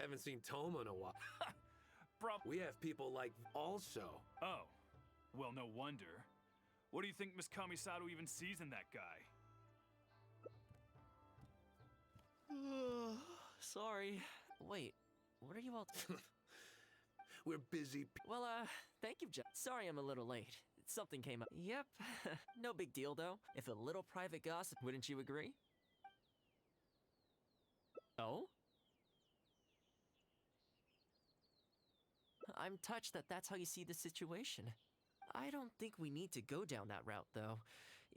Haven't seen Toma in a while. We have people like also. Oh, well, no wonder. What do you think Miss Kamisato even sees in that guy? Sorry. Wait, what are you all... We're busy. Well, thank you, Sorry I'm a little late. Something came up. Yep, no big deal, though. If a little private gossip, wouldn't you agree? Oh? I'm touched that that's how you see the situation. I don't think we need to go down that route, though.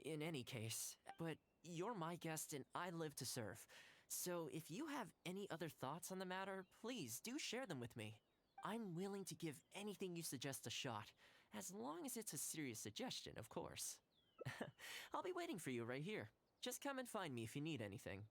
In any case, but you're my guest and I live to serve. So if you have any other thoughts on the matter, please do share them with me. I'm willing to give anything you suggest a shot, as long as it's a serious suggestion, of course. I'll be waiting for you right here. Just come and find me if you need anything.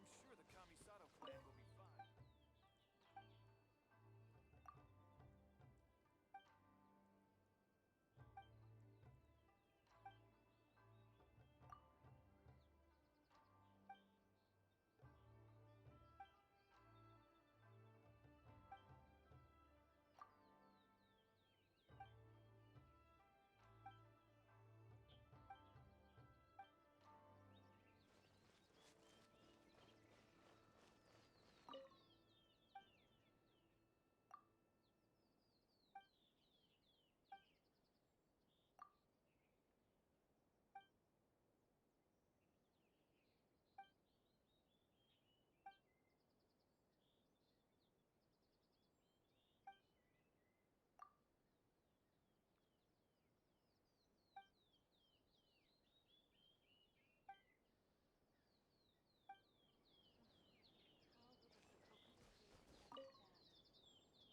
I'm sure the Kamisato clan will be fine.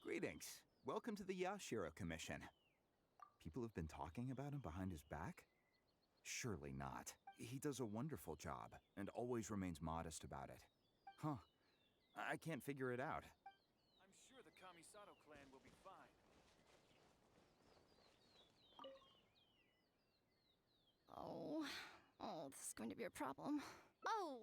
Greetings. Welcome to the Yashiro Commission. People have been talking about him behind his back? Surely not. He does a wonderful job, and always remains modest about it. Huh. I can't figure it out. I'm sure the Kamisato clan will be fine. Oh, this is going to be a problem. Oh,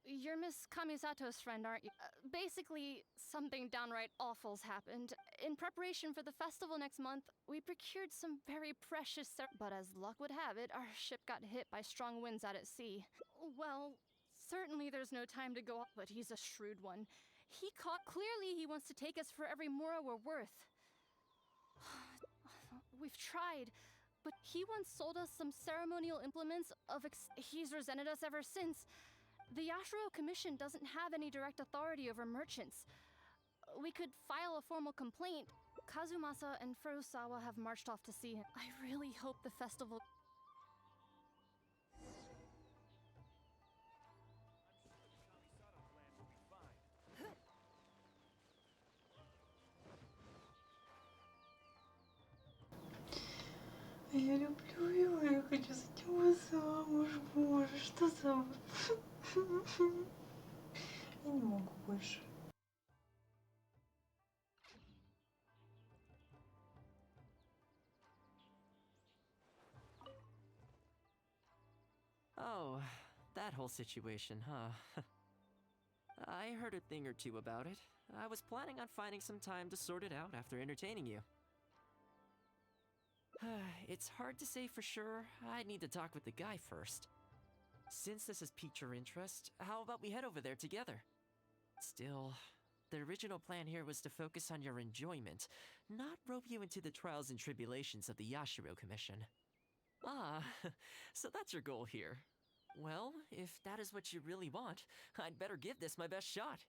you're Miss Kamisato's friend, aren't you? Basically, something downright awful's happened. In preparation for the festival next month, we procured some very precious but as luck would have it, our ship got hit by strong winds out at sea. Well, certainly there's no time to go up, but he's a shrewd one. Clearly he wants to take us for every mora we're worth. We've tried, but he once sold us some ceremonial implements he's resented us ever since. The Yashiro Commission doesn't have any direct authority over merchants. We could file a formal complaint. Kazumasa and Furusawa have marched off to see him. I really hope the festival... Я люблю его, я хочу за него замуж, боже, что за... Я не могу больше. Oh, that whole situation, huh? I heard a thing or two about it. I was planning on finding some time to sort it out after entertaining you. It's hard to say for sure. I'd need to talk with the guy first. Since this has piqued your interest, how about we head over there together? Still, the original plan here was to focus on your enjoyment, not rope you into the trials and tribulations of the Yashiro Commission. Ah, so that's your goal here. Well, if that is what you really want, I'd better give this my best shot.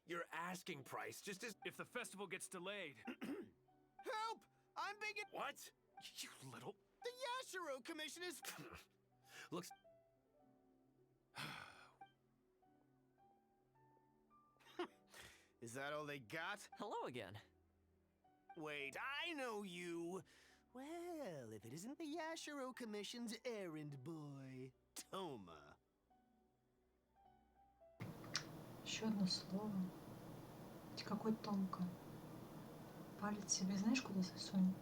Your asking price just is. If the festival gets delayed, Help! I'm being. What? you little. The Yashiro Commission is. Looks. Is that all they got? Hello again. Wait, I know you. Well, if it isn't the Yashiro Commission's errand boy, Toma. Еще одно слово. Ты какой тонко. Палец себе знаешь, куда засунь?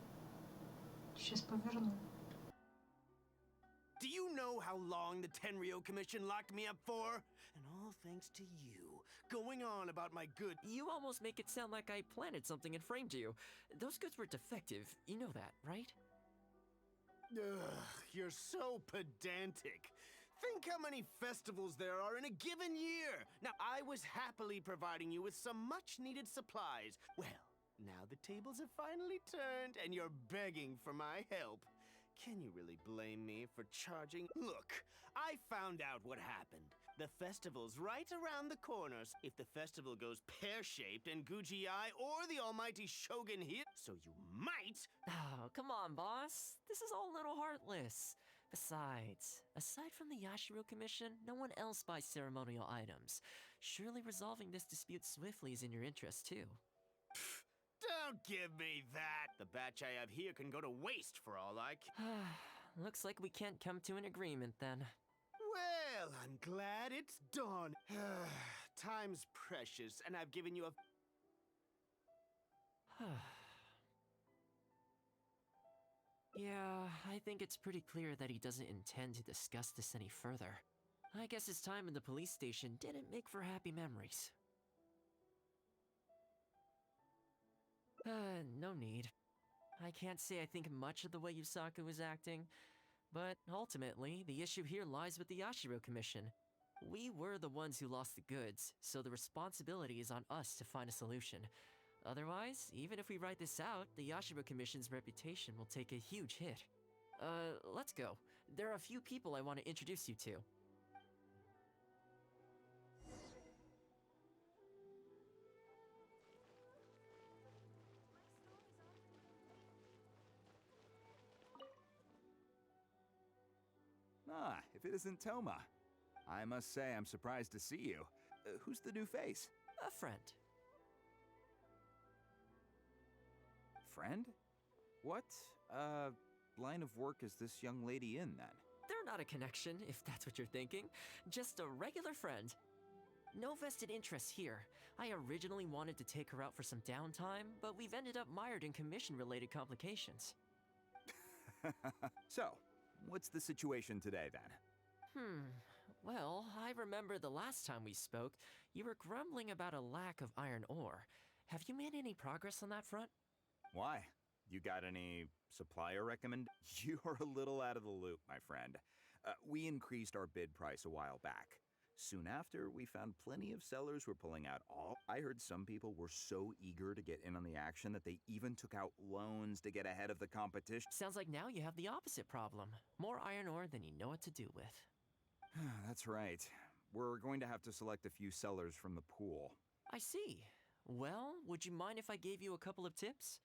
Сейчас поверну. Do you know how long the Tenryo Commission locked me up for? And all thanks to you, going on about my good. You almost make it sound like I planted something and framed you. Those goods were defective. You know that, right? Ugh, you're so pedantic. Think how many festivals there are in a given year. Now, I was happily providing you with some much-needed supplies. Well, now the tables have finally turned, and you're begging for my help. Can you really blame me for charging? Look, I found out what happened. The festival's right around the corners. If the festival goes pear-shaped and Guji-ai or the almighty Shogun here, so you might... Oh, come on, boss. This is all a little heartless. Besides, aside from the Yashiro Commission, no one else buys ceremonial items. Surely resolving this dispute swiftly is in your interest, too. Don't give me that. The batch I have here can go to waste for all I can. Looks like we can't come to an agreement, then. Well, I'm glad it's dawn. Time's precious, and I've given you a... Yeah, I think it's pretty clear that he doesn't intend to discuss this any further. I guess his time in the police station didn't make for happy memories. No need. I can't say I think much of the way Yusaku was acting, but ultimately, the issue here lies with the Yashiro Commission. We were the ones who lost the goods, so the responsibility is on us to find a solution. Otherwise, even if we write this out, the Yashiba Commission's reputation will take a huge hit. Let's go. There are a few people I want to introduce you to. Ah, if it isn't Toma. I must say I'm surprised to see you. Who's the new face? A friend. Friend? What, line of work is this young lady in then? They're not a connection, if that's what you're thinking. Just a regular friend. No vested interest here. I originally wanted to take her out for some downtime, but we've ended up mired in commission-related complications. So, what's the situation today then? Well, I remember the last time we spoke, you were grumbling about a lack of iron ore. Have you made any progress on that front? Why? You got any supplier recommend? You are a little out of the loop, my friend. We increased our bid price a while back. Soon after, we found plenty of sellers were pulling out all. I heard some people were so eager to get in on the action that they even took out loans to get ahead of the competition. Sounds like now you have the opposite problem. More iron ore than you know what to do with. That's right. We're going to have to select a few sellers from the pool. I see. Well, would you mind if I gave you a couple of tips?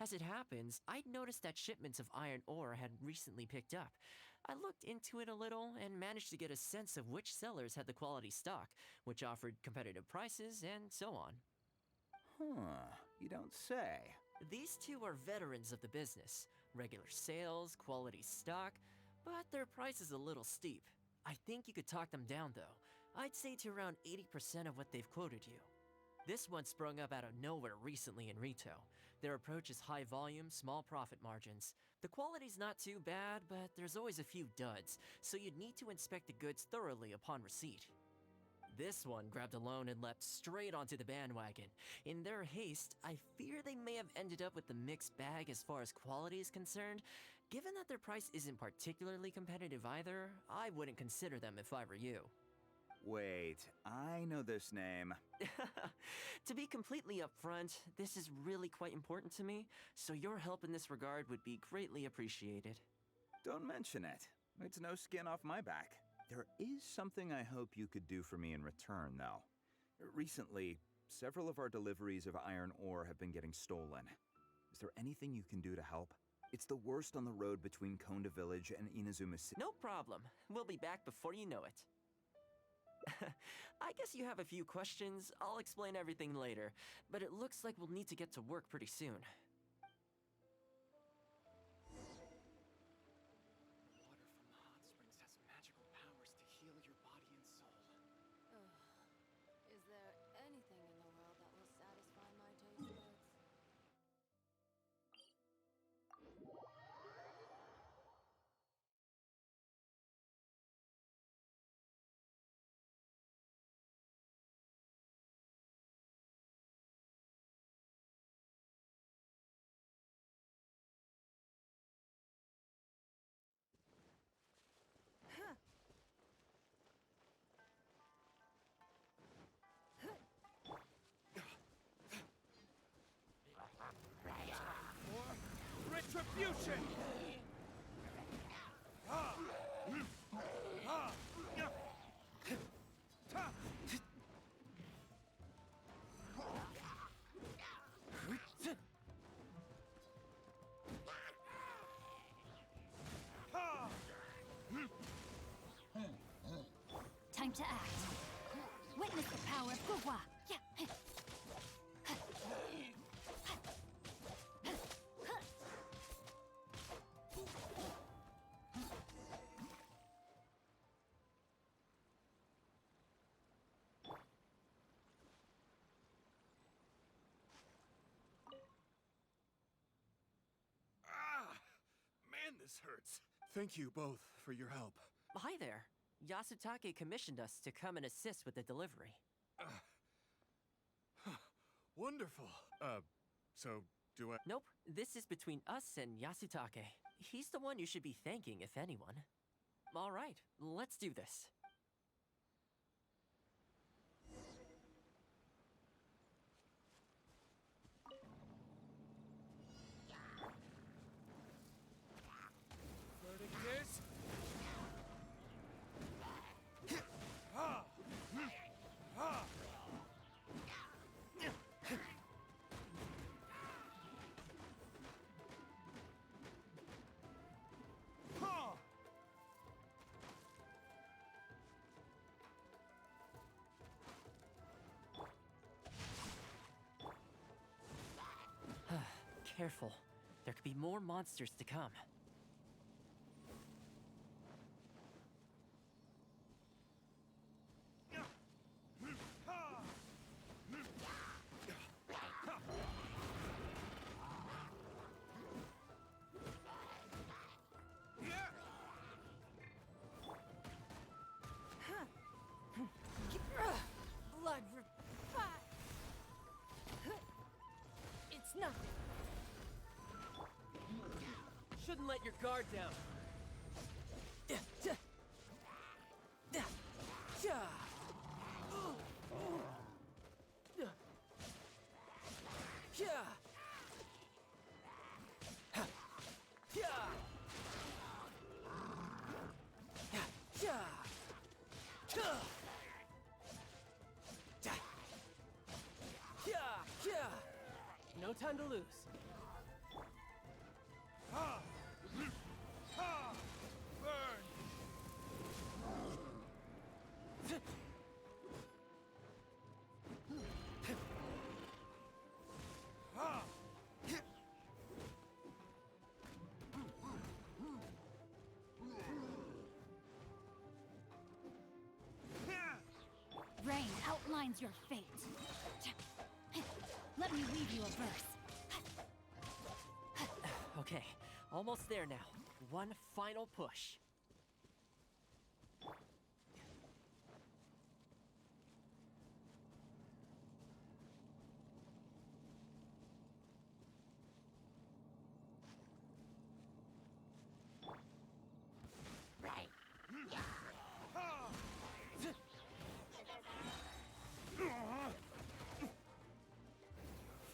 As it happens, I'd noticed that shipments of iron ore had recently picked up. I looked into it a little and managed to get a sense of which sellers had the quality stock, which offered competitive prices, and so on. Huh, you don't say. These two are veterans of the business. Regular sales, quality stock, but their price is a little steep. I think you could talk them down though. I'd say to around 80% of what they've quoted you. This one sprung up out of nowhere recently in retail. Their approach is high volume, small profit margins. The quality's not too bad, but there's always a few duds, so you'd need to inspect the goods thoroughly upon receipt. This one grabbed a loan and leapt straight onto the bandwagon. In their haste, I fear they may have ended up with a mixed bag as far as quality is concerned. Given that their price isn't particularly competitive either, I wouldn't consider them if I were you. Wait, I know this name. To be completely upfront, this is really quite important to me, so your help in this regard would be greatly appreciated. Don't mention it. It's no skin off my back. There is something I hope you could do for me in return, though. Recently, several of our deliveries of iron ore have been getting stolen. Is there anything you can do to help? It's the worst on the road between Konda Village and Inazuma City. No problem. We'll be back before you know it. I guess you have a few questions. I'll explain everything later, but it looks like we'll need to get to work pretty soon. Water from the hot springs has magical powers to heal your body and soul. Is there anything in the world that will satisfy my taste buds? Retribution! Time to act. Witness the power of Gugwa. Yeah. Man, this hurts. Thank you both for your help. Hi there. Yasutake commissioned us to come and assist with the delivery. Wonderful. So do I... Nope, this is between us and Yasutake. He's the one you should be thanking, if anyone. All right, let's do this. careful. There could be more monsters to come. Blood It's nothing. Shouldn't let your guard down. No time to lose. Rain outlines your fate. Let me weave you a verse. Okay, almost there now. One final push.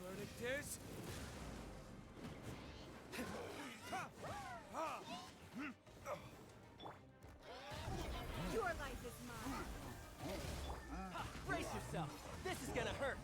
Verdict is... Your life is mine. Brace yourself. This is gonna hurt.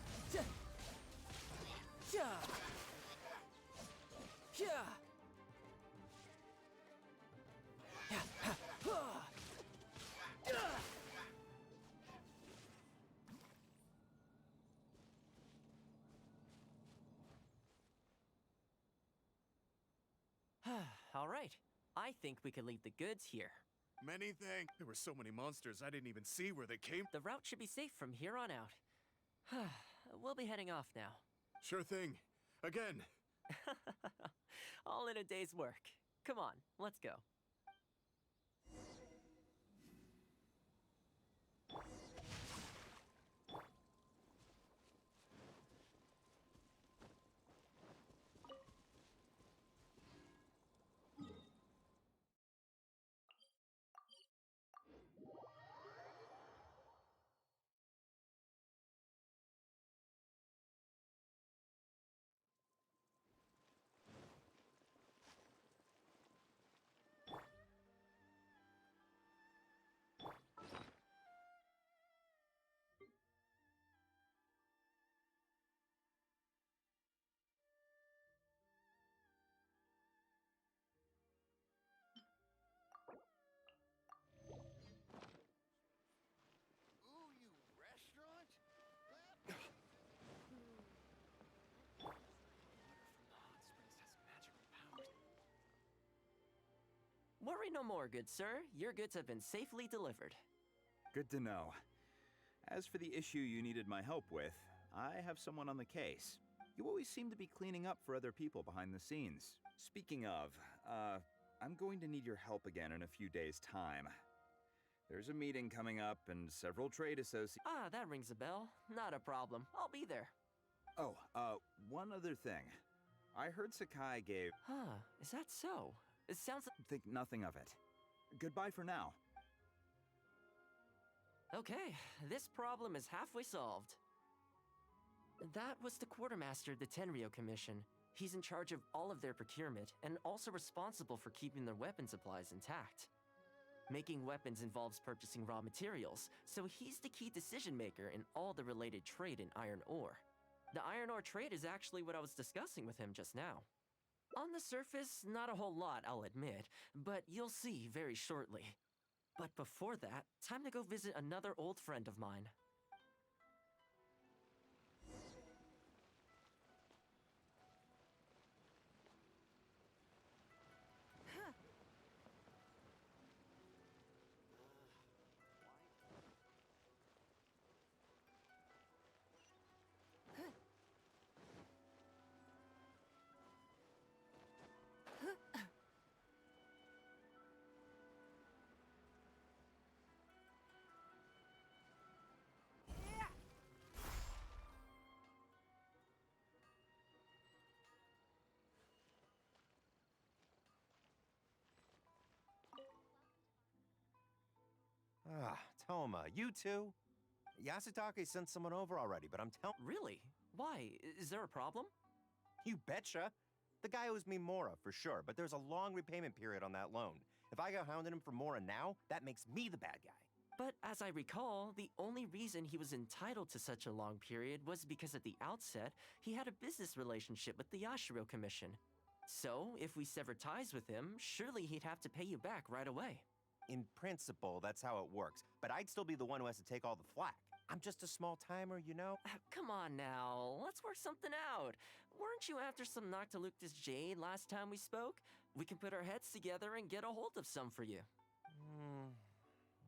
All right. I think we can leave the goods here. Many thanks. There were so many monsters, I didn't even see where they came. The route should be safe from here on out. We'll be heading off now. Sure thing. Again. All in a day's work. Come on, let's go. Worry no more, good sir. Your goods have been safely delivered. Good to know. As for the issue you needed my help with, I have someone on the case. You always seem to be cleaning up for other people behind the scenes. Speaking of, I'm going to need your help again in a few days' time. There's a meeting coming up and several trade associations. Ah, that rings a bell. Not a problem. I'll be there. Oh, one other thing. I heard Sakai gave... Huh, is that so? It sounds like... Think nothing of it. Goodbye for now. Okay, this problem is halfway solved. That was the quartermaster of the Tenryo Commission. He's in charge of all of their procurement, and also responsible for keeping their weapon supplies intact. Making weapons involves purchasing raw materials, so he's the key decision maker in all the related trade in iron ore. The iron ore trade is actually what I was discussing with him just now. On the surface, not a whole lot, I'll admit, but you'll see very shortly. But before that, time to go visit another old friend of mine. Toma, you too? Yasutake sent someone over already, but I'm telling Really? Why? Is there a problem? you betcha. The guy owes me Mora for sure, but there's a long repayment period on that loan. If I go hounding him for Mora now, that makes me the bad guy. But as I recall, the only reason he was entitled to such a long period was because at the outset, he had a business relationship with the Yashiro Commission. So, if we sever ties with him, surely he'd have to pay you back right away. In principle, that's how it works, but I'd still be the one who has to take all the flack. I'm just a small timer, you know? Come on now, let's work something out. Weren't you after some Noctiluctus Jade last time we spoke? We can put our heads together and get a hold of some for you.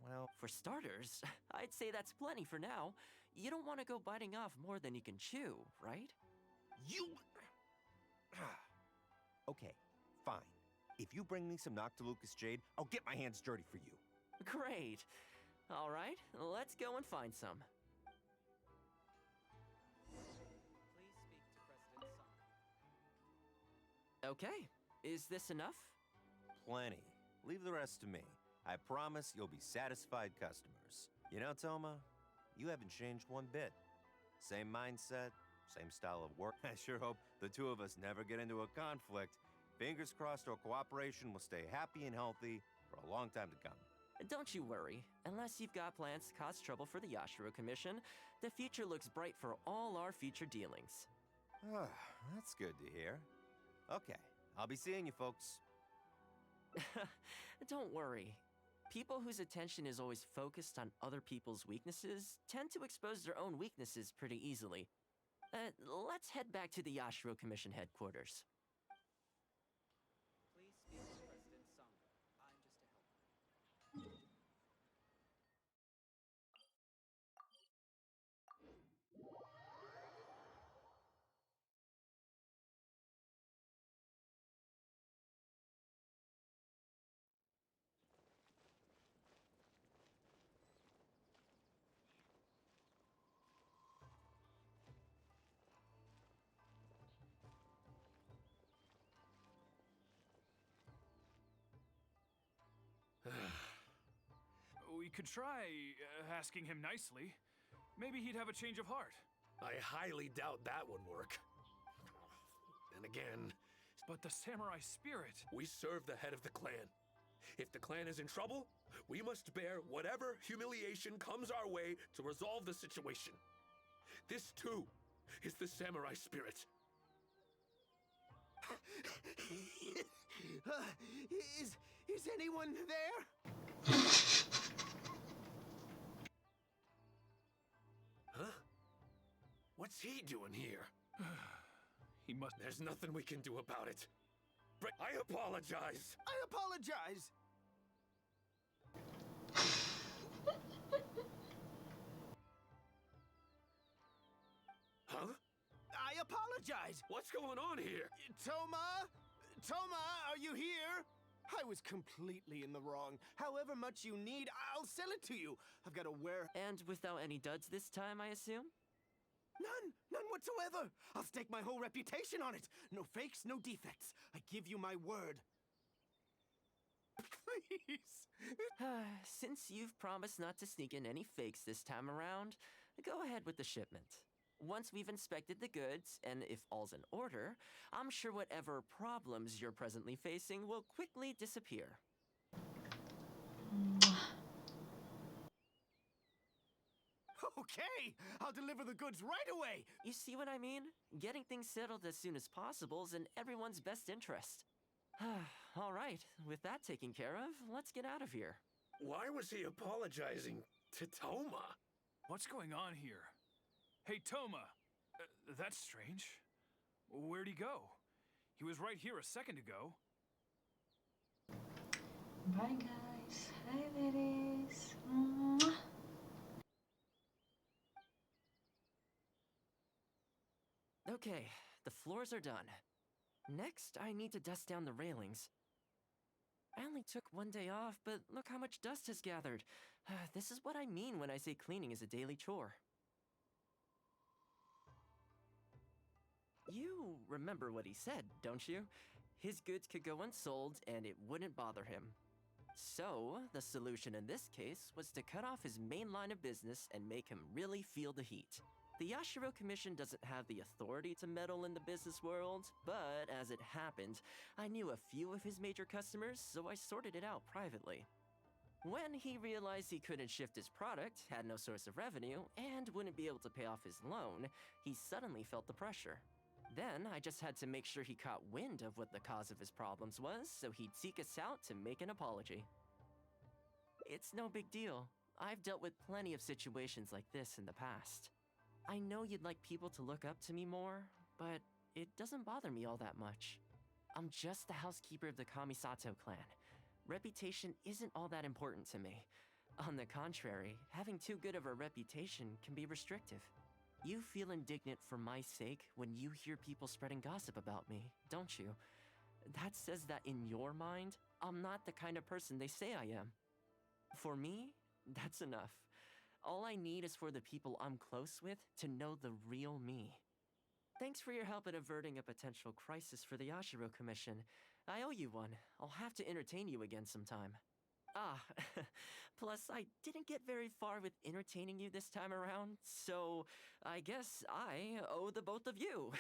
Well, For starters, I'd say that's plenty for now. You don't want to go biting off more than you can chew, right? you... Okay, fine. If you bring me some Noctilucus Jade, I'll get my hands dirty for you. Great. All right, let's go and find some. Okay, is this enough? Plenty. Leave the rest to me. I promise you'll be satisfied customers. You know, Toma, you haven't changed one bit. Same mindset, same style of work. I sure hope the two of us never get into a conflict. Fingers crossed our cooperation will stay happy and healthy for a long time to come. Don't you worry. Unless you've got plans to cause trouble for the Yashiro Commission, the future looks bright for all our future dealings. That's good to hear. Okay, I'll be seeing you folks. Don't worry. People whose attention is always focused on other people's weaknesses tend to expose their own weaknesses pretty easily. Let's head back to the Yashiro Commission headquarters. Please speak to President Sangha. I'm just a helper. We could try asking him nicely. Maybe he'd have a change of heart. I highly doubt that would work. And again, But the samurai spirit. we serve the head of the clan. If the clan is in trouble, we must bear whatever humiliation comes our way to resolve the situation. This, too, is the samurai spirit. Is anyone there? Huh? What's he doing here? He must. There's nothing we can do about it. I apologize. I apologize. Huh? I apologize. What's going on here? Toma? Toma, are you here? I was completely in the wrong. However much you need, I'll sell it to you. I've got a And without any duds this time, I assume? None whatsoever. I'll stake my whole reputation on it. No fakes, no defects. I give you my word. Please. Since you've promised not to sneak in any fakes this time around, go ahead with the shipment. Once we've inspected the goods, and if all's in order, I'm sure whatever problems you're presently facing will quickly disappear. Okay, I'll deliver the goods right away. You see what I mean? Getting things settled as soon as possible is in everyone's best interest. All right, with that taken care of, let's get out of here. Why was he apologizing to Toma? What's going on here? Hey, Toma. That's strange. Where'd he go? He was right here a second ago. Bye guys. Hi ladies. Mwah. Okay, the floors are done. Next, I need to dust down the railings. I only took one day off, but look how much dust has gathered. This is what I mean when I say cleaning is a daily chore. You remember what he said, don't you? His goods could go unsold and it wouldn't bother him. So, the solution in this case was to cut off his main line of business and make him really feel the heat. The Yashiro Commission doesn't have the authority to meddle in the business world, but as it happened, I knew a few of his major customers, so I sorted it out privately. When he realized he couldn't shift his product, had no source of revenue, and wouldn't be able to pay off his loan, he suddenly felt the pressure. Then I just had to make sure he caught wind of what the cause of his problems was, so he'd seek us out to make an apology. It's no big deal. I've dealt with plenty of situations like this in the past. I know you'd like people to look up to me more, but it doesn't bother me all that much. I'm just the housekeeper of the Kamisato clan. Reputation isn't all that important to me. On the contrary, having too good of a reputation can be restrictive. You feel indignant for my sake when you hear people spreading gossip about me, don't you? That says that in your mind, I'm not the kind of person they say I am. For me, that's enough. All I need is for the people I'm close with to know the real me. Thanks for your help in averting a potential crisis for the Yashiro Commission. I owe you one. I'll have to entertain you again sometime. Ah, plus I didn't get very far with entertaining you this time around, so I guess I owe the both of you.